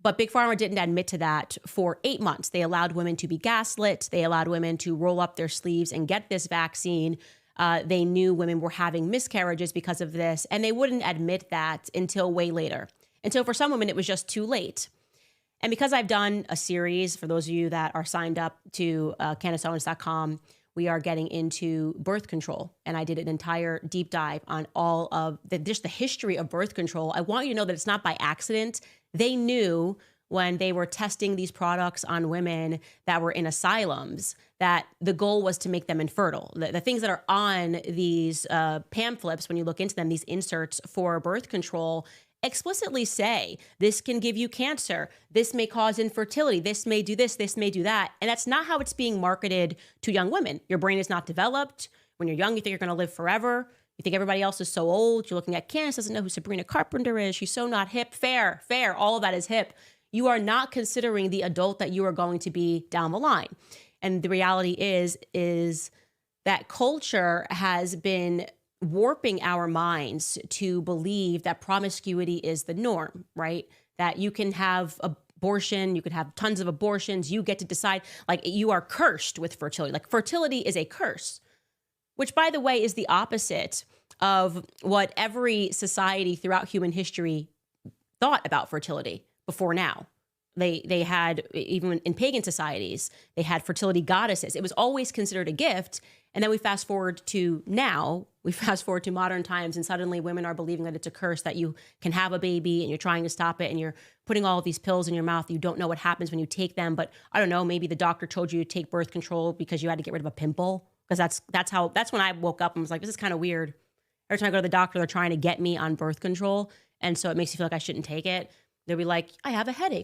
But Big Pharma didn't admit to that for 8 months. They allowed women to be gaslit. They allowed women to roll up their sleeves and get this vaccine. They knew women were having miscarriages because of this, and they wouldn't admit that until way later. And so for some women, it was just too late. And because I've done a series, for those of you that are signed up to CandaceOwens.com, we are getting into birth control. And I did an entire deep dive on all of just the history of birth control. I want you to know that it's not by accident. They knew when they were testing these products on women that were in asylums that the goal was to make them infertile. The things that are on these pamphlets, when you look into them, these inserts for birth control, explicitly say, this can give you cancer, this may cause infertility, this may do this may do that. And that's not how it's being marketed to young women. Your brain is not developed. When you're young, you think you're going to live forever. You think everybody else is so old. You're looking at Candace doesn't know who Sabrina Carpenter is. She's so not hip. Fair. All of that is hip. You are not considering the adult that you are going to be down the line. And the reality is that culture has been warping our minds to believe that promiscuity is the norm, right? That you can have abortion, you could have tons of abortions, you get to decide, like you are cursed with fertility. Like fertility is a curse, which by the way is the opposite of what every society throughout human history thought about fertility before now. They had, even in pagan societies, they had fertility goddesses. It was always considered a gift. And then we fast forward to now, we fast forward to modern times, and suddenly women are believing that it's a curse that you can have a baby and you're trying to stop it and you're putting all of these pills in your mouth. You don't know what happens when you take them. But I don't know, maybe the doctor told you to take birth control because you had to get rid of a pimple. Because that's when I woke up and was like, this is kind of weird. Every time I go to the doctor, they're trying to get me on birth control. And so it makes me feel like I shouldn't take it. They'll be like, I have a headache.